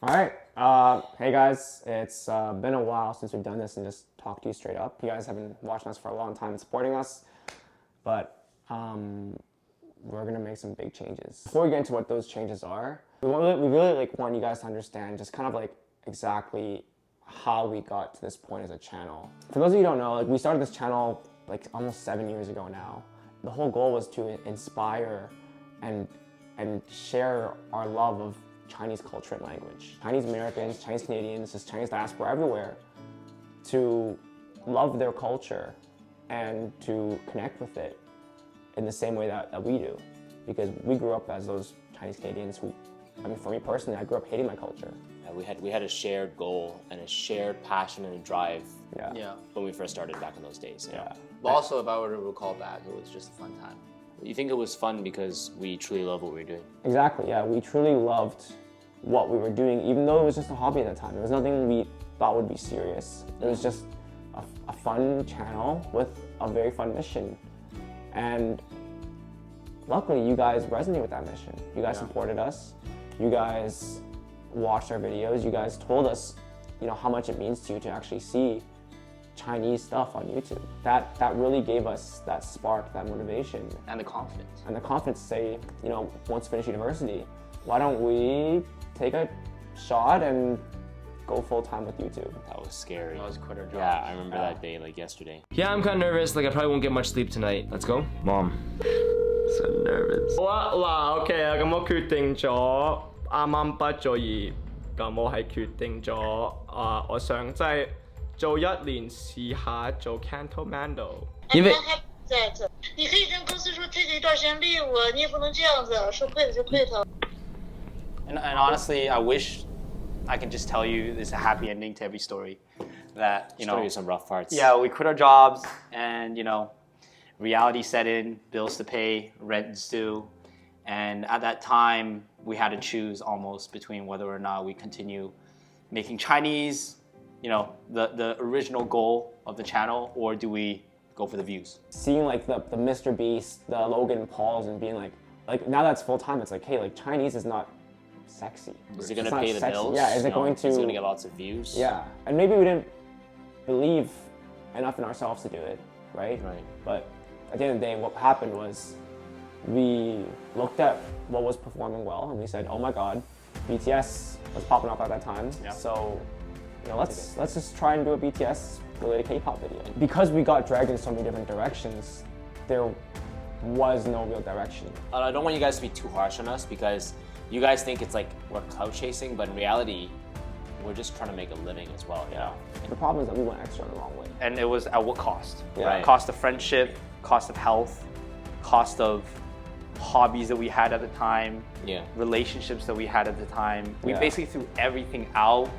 All right. Hey guys, it's been a while since we've done this and just talked to you straight up. You guys have been watching us for a long time and supporting us, but we're gonna make some big changes. Before we get into what those changes are, we really want you guys to understand just kind of like exactly how we got to this point as a channel. For those of you who don't know, like we started this channel like almost 7 years ago now. The whole goal was to inspire and share our love of Chinese culture and language. Chinese Americans, Chinese Canadians, just Chinese diaspora everywhere, to love their culture and to connect with it in the same way that we do. Because we grew up as those Chinese Canadians who, I mean, for me personally, I grew up hating my culture. Yeah, we had a shared goal and a shared passion and a drive Yeah. when we first started back in those days. Yeah. But also, if I were to recall back, it was just a fun time. You think it was fun because we truly love what we were doing? Exactly, yeah. We truly loved what we were doing, even though it was just a hobby at the time. It was nothing we thought would be serious. It was just a fun channel with a very fun mission. And luckily, you guys resonate with that mission. You guys supported us. You guys watched our videos. You guys told us, you know, how much it means to you to actually see Chinese stuff on YouTube. That really gave us that spark, that motivation. And the confidence. And the confidence to say, you know, once finished university, why don't we take a shot and go full time with YouTube? That was scary. That was quit our jobs. Yeah, I remember that day like yesterday. Yeah, I'm kind of nervous. Like, I probably won't get much sleep tonight. Let's go. Mom. So nervous. 好啊，嗱，OK 啊，咁我決定咗，啱啱畢咗業，咁我係決定咗，我想即係做一年試下做 Cantonese。因為他在这，你可以跟公司说这一段时间利我，你也不能这样子，说亏了就亏了。And honestly, I wish I can just tell you there's a happy ending to every story. That, you Show know, you some rough parts. yeah, we quit our jobs and, you know, reality set in, bills to pay, rent is due. And at that time, we had to choose almost between whether or not we continue making Chinese, you know, the original goal of the channel, or do we go for the views? Seeing like the Mr. Beast, the Logan Pauls, and being like now that's full time, it's like, hey, like Chinese is not sexy. Is it going It's to not pay the sexy. bills? Yeah, is it You know, going to? Is it going to get lots of views? Yeah, and maybe we didn't believe enough in ourselves to do it, right? Right. But at the end of the day, what happened was we looked at what was performing well, and we said, oh my God, BTS was popping up at that time. Yeah. So, you know, let's just try and do a BTS related K-pop video. Because we got dragged in so many different directions, there was no real direction. I don't want you guys to be too harsh on us because you guys think it's like we're clout chasing, but in reality, we're just trying to make a living as well. You know? The problem is that we went extra in the wrong way. And it was at what cost? Yeah. Right. Cost of friendship, cost of health, cost of hobbies that we had at the time, Yeah. relationships that we had at the time. We Yeah. basically threw everything out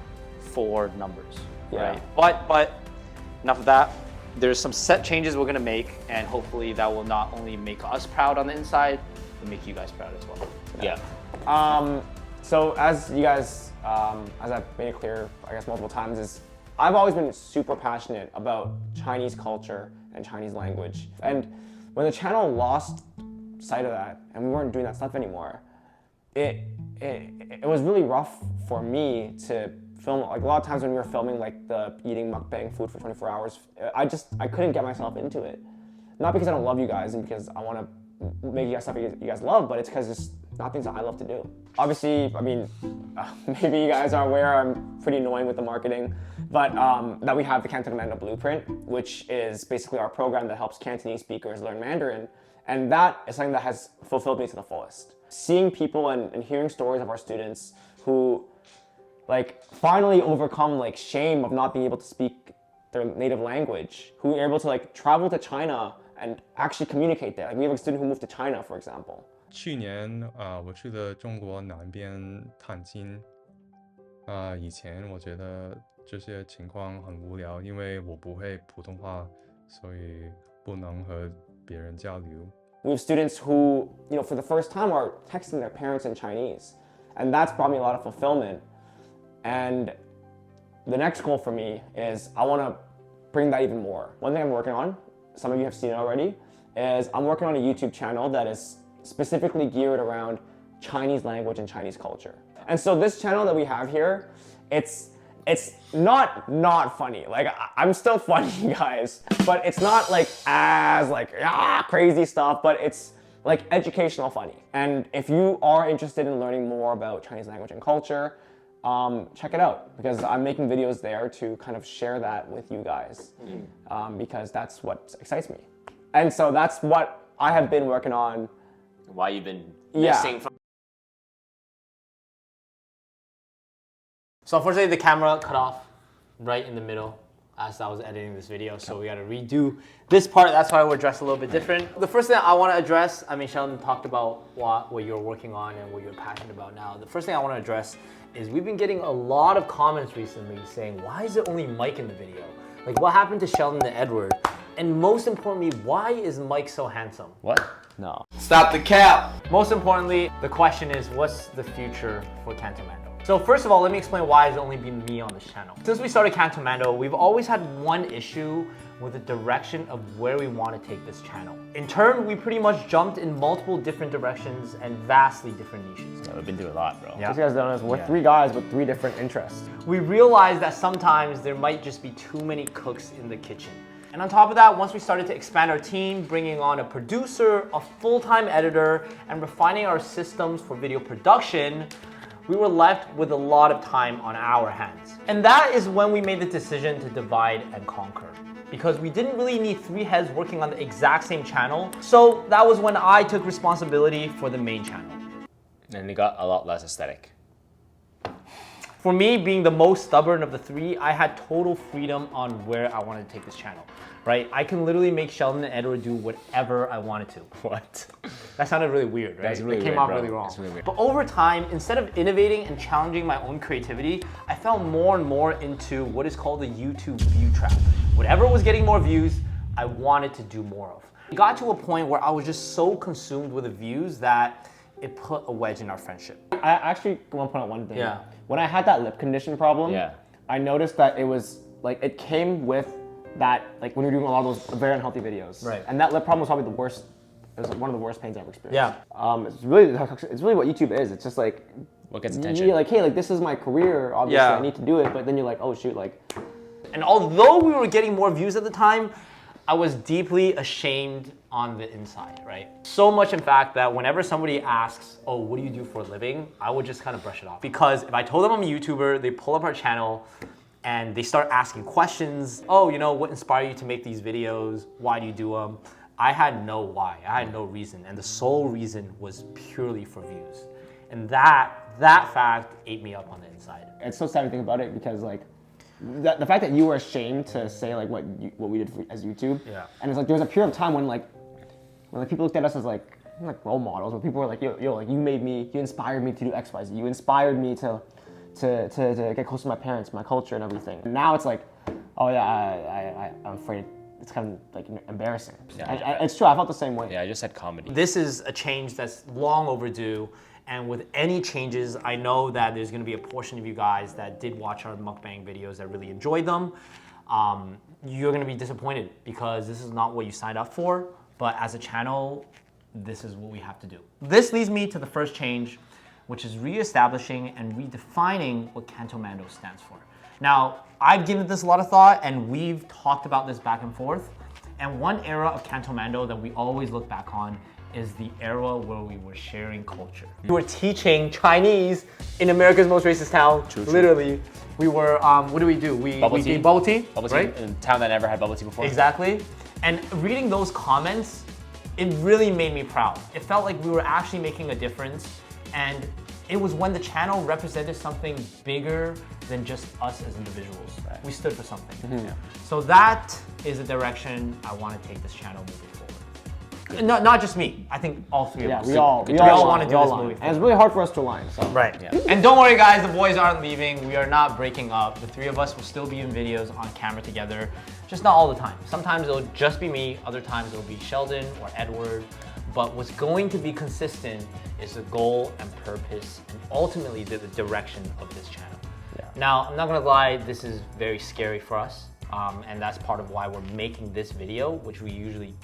for numbers, Yeah. right? But enough of that. There's some set changes we're gonna make, and hopefully that will not only make us proud on the inside, but make you guys proud as well. Yeah. So as you guys, as I've made it clear, I guess multiple times, is I've always been super passionate about Chinese culture and Chinese language. And when the channel lost sight of that and we weren't doing that stuff anymore, it was really rough for me to film. Like a lot of times when we were filming like the eating mukbang food for 24 hours, I couldn't get myself into it. Not because I don't love you guys and because I want to make you guys stuff you guys love, but it's because it's not things that I love to do. Obviously, I mean, maybe you guys are aware I'm pretty annoying with the marketing, but that we have the Cantonese Blueprint, which is basically our program that helps Cantonese speakers learn Mandarin. And that is something that has fulfilled me to the fullest. Seeing people and hearing stories of our students who like finally overcome like shame of not being able to speak their native language, who are able to like travel to China and actually communicate there. Like we have a student who moved to China, for example. 去年我去的中国南边探亲。以前我觉得这些情况很无聊，因为我不会普通话，所以不能和别人交流。We have students who, you know, for the first time are texting their parents in Chinese, and that's brought me a lot of fulfillment. And the next goal for me is I want to bring that even more. One thing I'm working on, some of you have seen it already, is I'm working on a YouTube channel that is specifically geared around Chinese language and Chinese culture. And so this channel that we have here, it's not funny. Like I'm still funny, guys, but it's not like as like crazy stuff, but it's like educational funny. And if you are interested in learning more about Chinese language and culture, check it out, because I'm making videos there to kind of share that with you guys, because that's what excites me. And so that's what I have been working on. Why you've been missing from. So unfortunately, the camera cut off right in the middle as I was editing this video, so we got to redo this part. That's why we're dressed a little bit different. The first thing I want to address, I mean, Sheldon talked about what you're working on and what you're passionate about now. The first thing I want to address is we've been getting a lot of comments recently saying, why is it only Mike in the video? Like, what happened to Sheldon and Edward? And most importantly, why is Mike so handsome? What? No. Stop the cap! Most importantly, the question is, what's the future for Cantonese? So first of all, let me explain why it's only been me on this channel. Since we started Cantonese, we've always had one issue with the direction of where we want to take this channel. In turn, we pretty much jumped in multiple different directions and vastly different niches. Yeah, we've been through a lot, bro. Just guys don't know, we're three guys with three different interests. We realized that sometimes there might just be too many cooks in the kitchen. And on top of that, once we started to expand our team, bringing on a producer, a full-time editor, and refining our systems for video production, we were left with a lot of time on our hands. And that is when we made the decision to divide and conquer, because we didn't really need three heads working on the exact same channel. So that was when I took responsibility for the main channel. And it got a lot less aesthetic. For me, being the most stubborn of the three, I had total freedom on where I wanted to take this channel, right? I can literally make Sheldon and Edward do whatever I wanted to. What? That sounded really weird, right? That's really it came weird, out bro. really wrong. It's really weird. But over time, instead of innovating and challenging my own creativity, I fell more and more into what is called the YouTube view trap. Whatever was getting more views, I wanted to do more of. It got to a point where I was just so consumed with the views that it put a wedge in our friendship. I actually want to point out one thing. Yeah. When I had that lip condition problem, I noticed that it was like, it came with that, like when you're doing a lot of those very unhealthy videos. Right. And that lip problem was probably the worst. It was one of the worst pains I've ever experienced. Yeah. It's really what YouTube is. It's just like, What gets attention? you're like, hey, like this is my career. Obviously, I need to do it. But then you're like, oh shoot, like. And although we were getting more views at the time, I was deeply ashamed on the inside, right? So much, in fact, that whenever somebody asks, oh, what do you do for a living? I would just kind of brush it off. Because if I told them I'm a YouTuber, they pull up our channel and they start asking questions. Oh, you know, what inspired you to make these videos? Why do you do them? I had no why. I had no reason. And the sole reason was purely for views. And that fact ate me up on the inside. It's so sad to think about it, because like, the fact that you were ashamed to say like what we did as YouTube, and it's like there was a period of time when people looked at us as like role models, where people were like, yo, like you inspired me to do X, Y, Z, you inspired me to get close to my parents, my culture, and everything. And now it's like, oh yeah, I'm afraid it's kind of like embarrassing. Yeah, it's true. I felt the same way. Yeah, I just said comedy. This is a change that's long overdue. And with any changes, I know that there's gonna be a portion of you guys that did watch our mukbang videos that really enjoyed them. You're gonna be disappointed because this is not what you signed up for, but as a channel, this is what we have to do. This leads me to the first change, which is reestablishing and redefining what Cantonese stands for. Now, I've given this a lot of thought and we've talked about this back and forth. And one era of Cantonese that we always look back on is the era where we were sharing culture. We were teaching Chinese in America's most racist town. Literally, we were, what do? We did bubble tea, right? In a town that never had bubble tea before. Exactly. And reading those comments, it really made me proud. It felt like we were actually making a difference, and it was when the channel represented something bigger than just us as individuals. Right. We stood for something. So that is the direction I want to take this channel moving forward. Not just me. I think all three of us. We all want to do this movie. And it's really hard for us to align. So. Right. Yeah. And don't worry, guys. The boys aren't leaving. We are not breaking up. The three of us will still be in videos on camera together, just not all the time. Sometimes it'll just be me. Other times it'll be Sheldon or Edward. But what's going to be consistent is the goal and purpose, and ultimately the direction of this channel. Yeah. Now, I'm not gonna lie. This is very scary for us, and that's part of why we're making this video, which we usually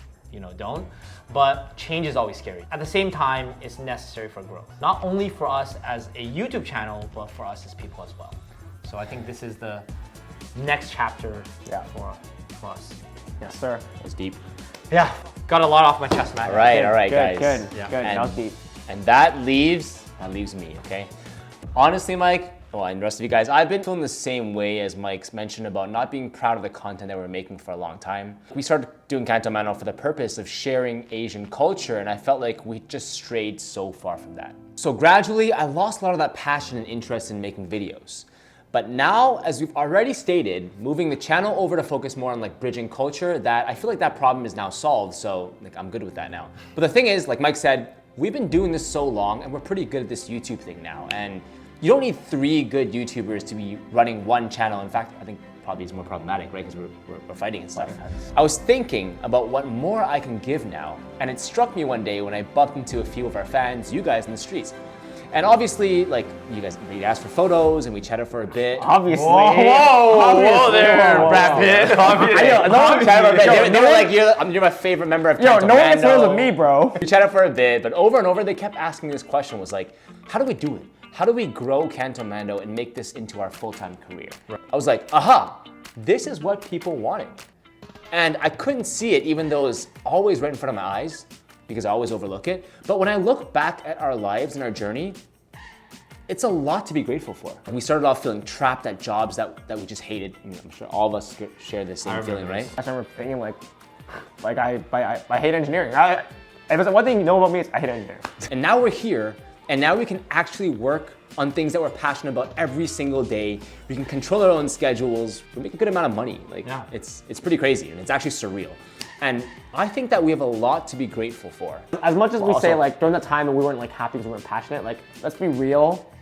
don't. But change is always scary. At the same time, it's necessary for growth. Not only for us as a YouTube channel, but for us as people as well. So I think this is the next chapter for us. Yes, sir. That's deep. Yeah, got a lot off my chest, Matt. All right, Good, guys. good, Yeah. good. That was deep. And that leaves me, okay? Honestly, Mike, and the rest of you guys, I've been feeling the same way as Mike's mentioned about not being proud of the content that we're making for a long time. We started doing Canton Mano for the purpose of sharing Asian culture, and I felt like we just strayed so far from that. So gradually, I lost a lot of that passion and interest in making videos. But now, as we've already stated, moving the channel over to focus more on like bridging culture, that I feel like that problem is now solved, so like I'm good with that now. But the thing is, like Mike said, we've been doing this so long and we're pretty good at this YouTube thing now. And you don't need 3 good YouTubers to be running one channel. In fact, I think probably it's more problematic, right? Because we're fighting and stuff. I was thinking about what more I can give now, and it struck me one day when I bumped into a few of our fans, you guys in the streets. And obviously, like, you guys, we asked for photos and we chatted for a bit. Obviously. Whoa there, Brad Pitt. Obviously. I know, no one chatted for a bit. They were like, you're my favorite member of Yo, Canton no one gets Mando. photos of me, bro. We chatted for a bit, but over and over, they kept asking this question, was like, how do we do it? How do we grow Canton Mando and make this into our full-time career? I was like, aha, this is what people wanted. And I couldn't see it, even though it was always right in front of my eyes, because I always overlook it. But when I look back at our lives and our journey, it's a lot to be grateful for. We started off feeling trapped at jobs that we just hated. I'm sure all of us share the same feeling, right? I remember thinking like I hate engineering. If there's one thing you know about me, it's I hate engineering. And now we're here, and now we can actually work on things that we're passionate about every single day. We can control our own schedules. We make a good amount of money. Like, it's pretty crazy, and it's actually surreal. And I think that we have a lot to be grateful for. As much as we say like during the time that we weren't like happy because we weren't passionate, like let's be real.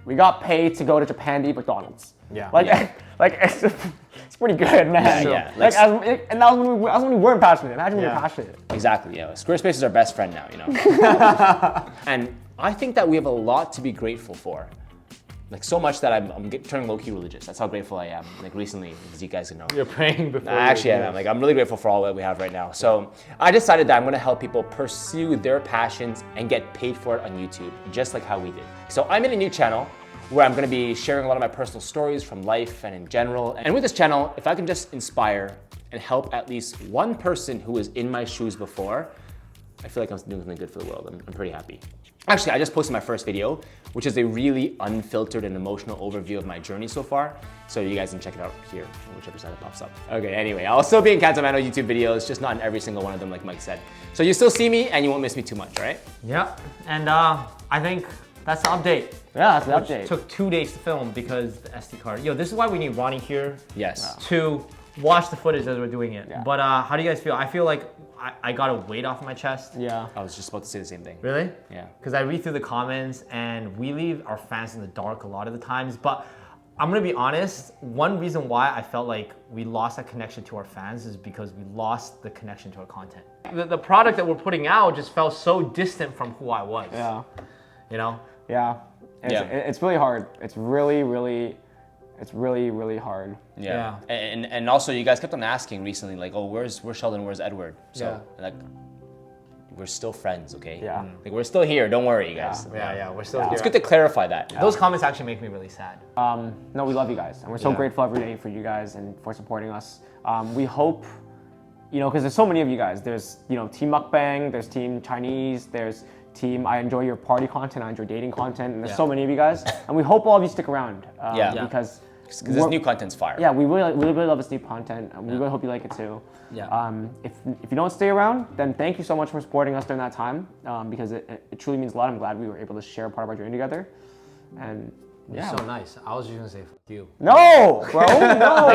We got paid to go to Japan to eat McDonald's. Yeah. Like it's pretty good, man. Yeah. Like and that was when we weren't passionate. Imagine we were passionate. Exactly, yeah. Squarespace is our best friend now, you know? And I think that we have a lot to be grateful for. Like so much that I'm turning low-key religious. That's how grateful I am. Like recently, as you guys know. You're praying before. Actually, I am. Like I'm really grateful for all that we have right now. So I decided that I'm gonna help people pursue their passions and get paid for it on YouTube, just like how we did. So I'm in a new channel where I'm gonna be sharing a lot of my personal stories from life and in general. And with this channel, if I can just inspire and help at least one person who was in my shoes before, I feel like I'm doing something good for the world. I'm pretty happy. Actually, I just posted my first video, which is a really unfiltered and emotional overview of my journey so far. So you guys can check it out here, on whichever side it pops up. Okay, anyway, I'll still be in Canton Mando YouTube videos, just not in every single one of them like Mike said. So you still see me and you won't miss me too much, right? Yeah, and I think that's the update. Yeah, that's the update. It took 2 days to film because the SD card. Yo, this is why we need Ronnie here. Yes. To watch the footage as we're doing it. Yeah. But how do you guys feel? I feel like I got a weight off my chest. Yeah. I was just about to say the same thing. Really? Yeah. Because I read through the comments and we leave our fans in the dark a lot of the times. But I'm gonna be honest, one reason why I felt like we lost that connection to our fans is because we lost the connection to our content. The product that we're putting out just felt so distant from who I was. Yeah. You know? Yeah. It's really hard. It's really hard. Yeah. And also you guys kept on asking recently, like, oh, where's Sheldon, where's Edward? So like we're still friends, okay? Yeah. Like we're still here, don't worry, you guys. Yeah, we're still here. It's good to clarify that. Those comments actually make me really sad. No, we love you guys, and we're so grateful every day for you guys and for supporting us. We hope, because there's so many of you guys. There's, Team Mukbang, there's Team Chinese, there's Team I enjoy your party content, I enjoy dating content, and there's so many of you guys. And we hope all of you stick around. Because this new content's fire. Yeah, we really love this new content, and we really hope you like it too. Yeah. If you don't stay around, then thank you so much for supporting us during that time, because it truly means a lot. I'm glad we were able to share part of our journey together, and You're so nice. I was just gonna say fuck you. No, bro, no,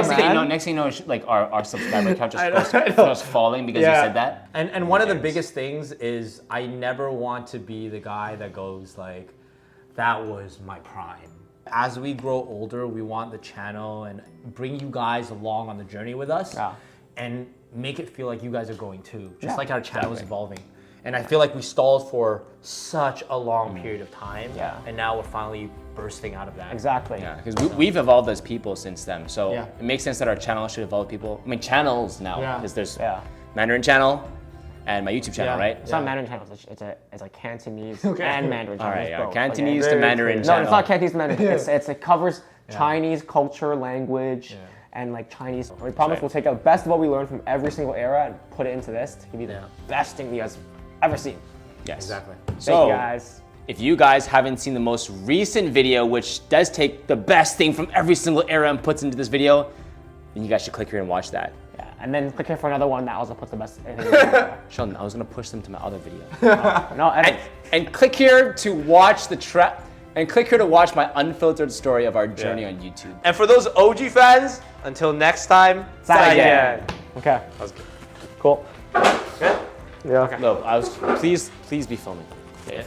Next thing you know, like our subscriber count just starts falling because you said that. And one of the biggest things is I never want to be the guy that goes like, that was my prime. As we grow older, we want the channel and bring you guys along on the journey with us and make it feel like you guys are growing too, just like our channel is evolving. And I feel like we stalled for such a long period of time, and now we're finally bursting out of that. Exactly. Yeah, because we've evolved as people since then, so it makes sense that our channel should evolve people. I mean, channels now, because there's Mandarin channel, and my YouTube channel, right? It's not Mandarin channel. It's like Cantonese and Mandarin channel. All right, It's yeah. both. Cantonese Like, to Mandarin no, channel. it's not Cantonese to Mandarin. It covers Chinese culture, language, and like Chinese. We promise we'll take the best of what we learned from every single era and put it into this to give you the best thing you guys ever seen. Yes. Exactly. Thank you guys. If you guys haven't seen the most recent video, which does take the best thing from every single era and puts into this video, then you guys should click here and watch that. Yeah, and then click here for another one that also puts the best. Sheldon, I was gonna push them to my other video. No, edit. And click here to watch the trap. And click here to watch my unfiltered story of our journey on YouTube. And for those OG fans, until next time, 再见. Okay. That was good. Cool. Good? Yeah. No, please be filming. Yeah.